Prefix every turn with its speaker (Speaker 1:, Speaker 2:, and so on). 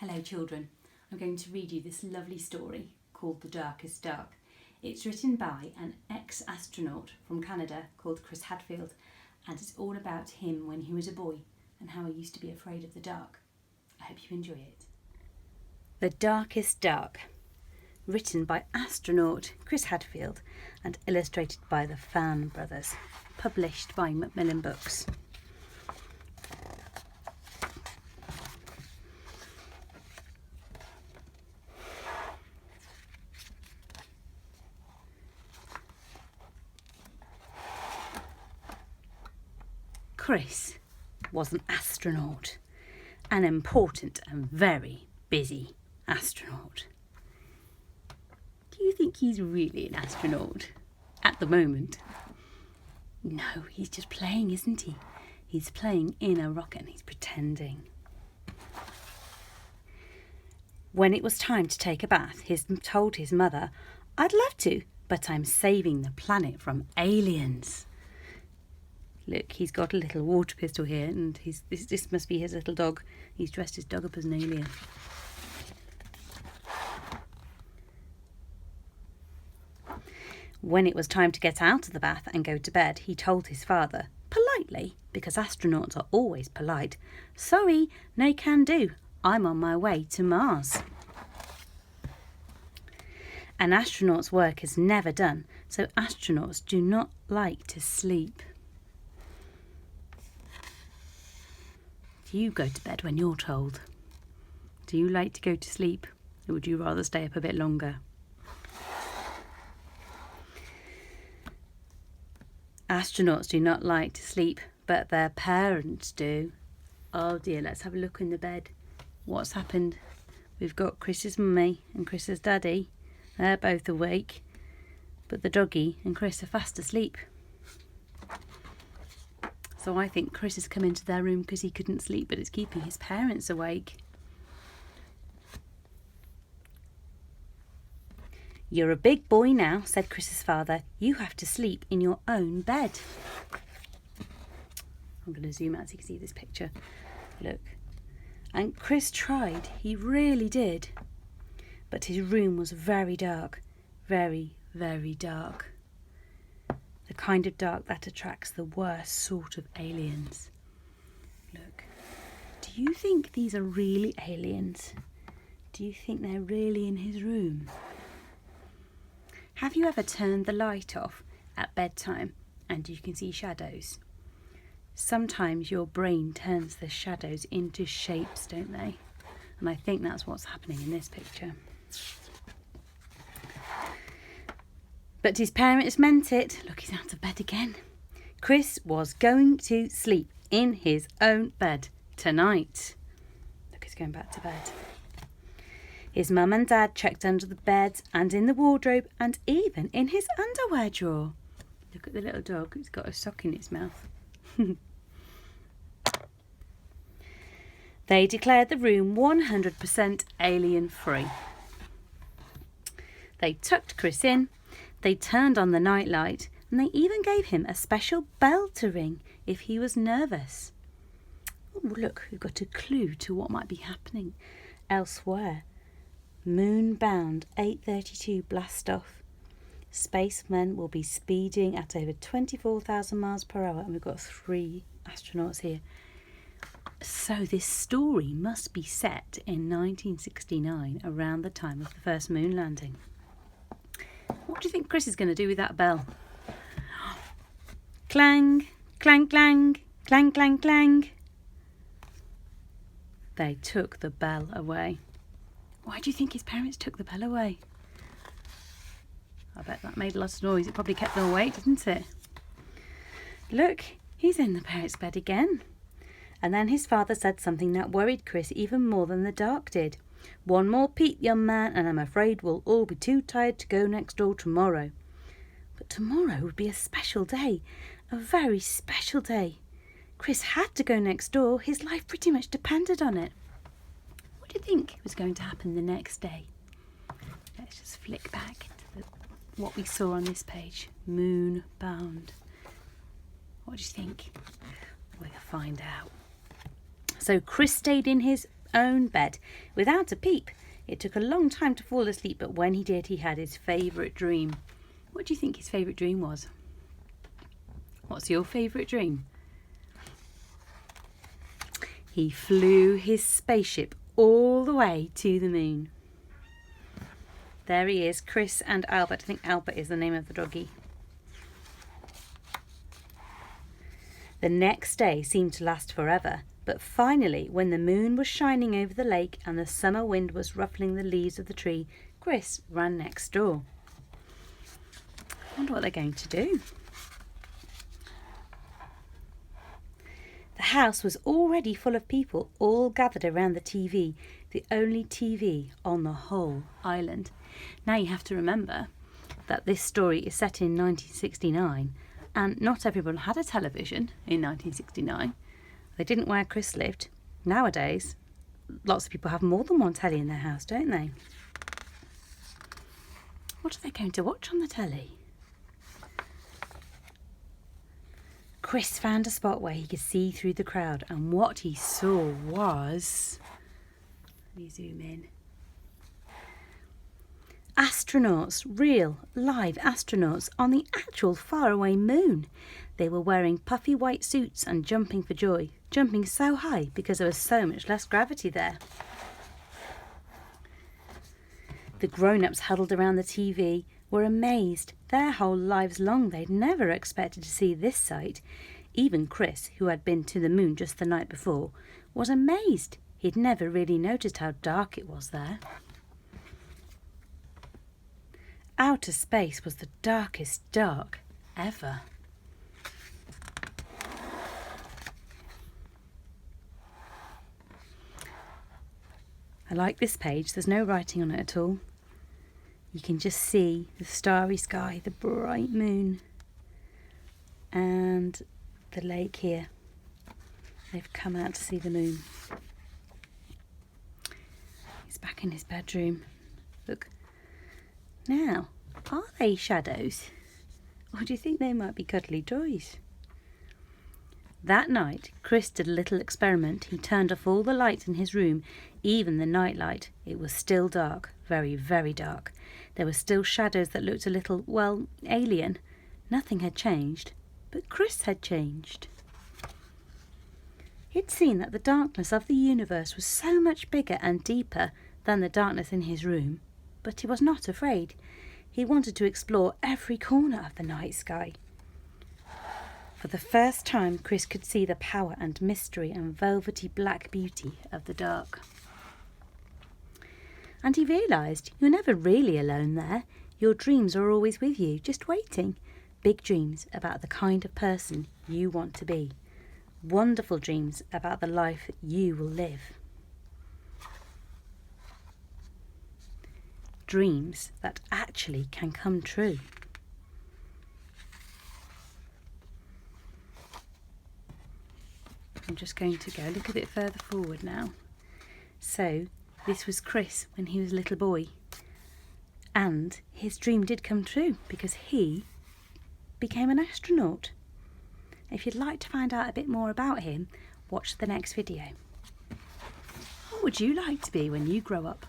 Speaker 1: Hello children, I'm going to read you this lovely story called The Darkest Dark. It's written by an ex-astronaut from Canada called Chris Hadfield, and it's all about him when he was a boy and how he used to be afraid of the dark. I hope you enjoy it. The Darkest Dark, written by astronaut Chris Hadfield and illustrated by the Fan Brothers, published by Macmillan Books. Chris was an astronaut, an important and very busy astronaut. Do you think he's really an astronaut at the moment? No, he's just playing, isn't he? He's playing in a rocket and he's pretending. When it was time to take a bath, he told his mother, "I'd love to, but I'm saving the planet from aliens." Look, he's got a little water pistol here, and this must be his little dog. He's dressed his dog up as an alien. When it was time to get out of the bath and go to bed, he told his father, politely, because astronauts are always polite, "Sorry, no can do. I'm on my way to Mars." An astronaut's work is never done, so astronauts do not like to sleep. Do you go to bed when you're told? Do you like to go to sleep, or would you rather stay up a bit longer? Astronauts do not like to sleep, but their parents do. Oh dear, let's have a look in the bed. What's happened? We've got Chris's mummy and Chris's daddy. They're both awake, but the doggy and Chris are fast asleep. So I think Chris has come into their room because he couldn't sleep, but it's keeping his parents awake. "You're a big boy now," said Chris's father. "You have to sleep in your own bed." I'm going to zoom out so you can see this picture. Look. And Chris tried. He really did. But his room was very dark. Very, very dark. The kind of dark that attracts the worst sort of aliens. Look. Do you think these are really aliens? Do you think they're really in his room? Have you ever turned the light off at bedtime and you can see shadows? Sometimes your brain turns the shadows into shapes, don't they? And I think that's what's happening in this picture. But his parents meant it. Look, he's out of bed again. Chris was going to sleep in his own bed tonight. Look, he's going back to bed. His mum and dad checked under the bed and in the wardrobe and even in his underwear drawer. Look at the little dog. It's got a sock in its mouth. They declared the room 100% alien-free. They tucked Chris in. They turned on the nightlight, and they even gave him a special bell to ring if he was nervous. Oh, look, we've got a clue to what might be happening elsewhere. Moon-bound 832 blast-off. Spacemen will be speeding at over 24,000 miles per hour, and we've got 3 astronauts here. So this story must be set in 1969, around the time of the first moon landing. What do you think Chris is going to do with that bell? Clang, clang, clang, clang, clang, clang. They took the bell away. Why do you think his parents took the bell away? I bet that made a lot of noise. It probably kept them awake, didn't it? Look, he's in the parents' bed again. And then his father said something that worried Chris even more than the dark did. "One more peep, young man, and I'm afraid we'll all be too tired to go next door tomorrow." But tomorrow would be a special day, a very special day. Chris had to go next door. His life pretty much depended on it. What do you think was going to happen the next day? Let's just flick back to what we saw on this page. Moon-bound. What do you think? We'll find out. So Chris stayed in his own bed without a peep. It took a long time to fall asleep, but when he did, he had his favourite dream. What do you think his favourite dream was? What's your favourite dream? He flew his spaceship all the way to the moon. There he is, Chris and Albert. I think Albert is the name of the doggy. The next day seemed to last forever, but finally, when the moon was shining over the lake and the summer wind was ruffling the leaves of the tree, Chris ran next door. I wonder what they're going to do. The house was already full of people, all gathered around the TV, the only TV on the whole island. Now you have to remember that this story is set in 1969, and not everyone had a television in 1969. They didn't where Chris lived. Nowadays, lots of people have more than one telly in their house, don't they? What are they going to watch on the telly? Chris found a spot where he could see through the crowd, and what he saw was... Let me zoom in. Astronauts, real, live astronauts on the actual faraway moon. They were wearing puffy white suits and jumping for joy, jumping so high because there was so much less gravity there. The grown-ups huddled around the TV were amazed. Their whole lives long they'd never expected to see this sight. Even Chris, who had been to the moon just the night before, was amazed. He'd never really noticed how dark it was there. Outer space was the darkest dark ever. I like this page. There's no writing on it at all. You can just see the starry sky, the bright moon, and the lake here. They've come out to see the moon. He's back in his bedroom. Look. Now, are they shadows? Or do you think they might be cuddly toys? That night, Chris did a little experiment. He turned off all the lights in his room, even the night light. It was still dark, very, very dark. There were still shadows that looked a little, well, alien. Nothing had changed, but Chris had changed. He'd seen that the darkness of the universe was so much bigger and deeper than the darkness in his room, but he was not afraid. He wanted to explore every corner of the night sky. For the first time, Chris could see the power and mystery and velvety black beauty of the dark. And he realised you're never really alone there. Your dreams are always with you, just waiting. Big dreams about the kind of person you want to be. Wonderful dreams about the life you will live. Dreams that actually can come true. I'm just going to go a little bit further forward now. So, this was Chris when he was a little boy. And his dream did come true because he became an astronaut. If you'd like to find out a bit more about him, watch the next video. What would you like to be when you grow up?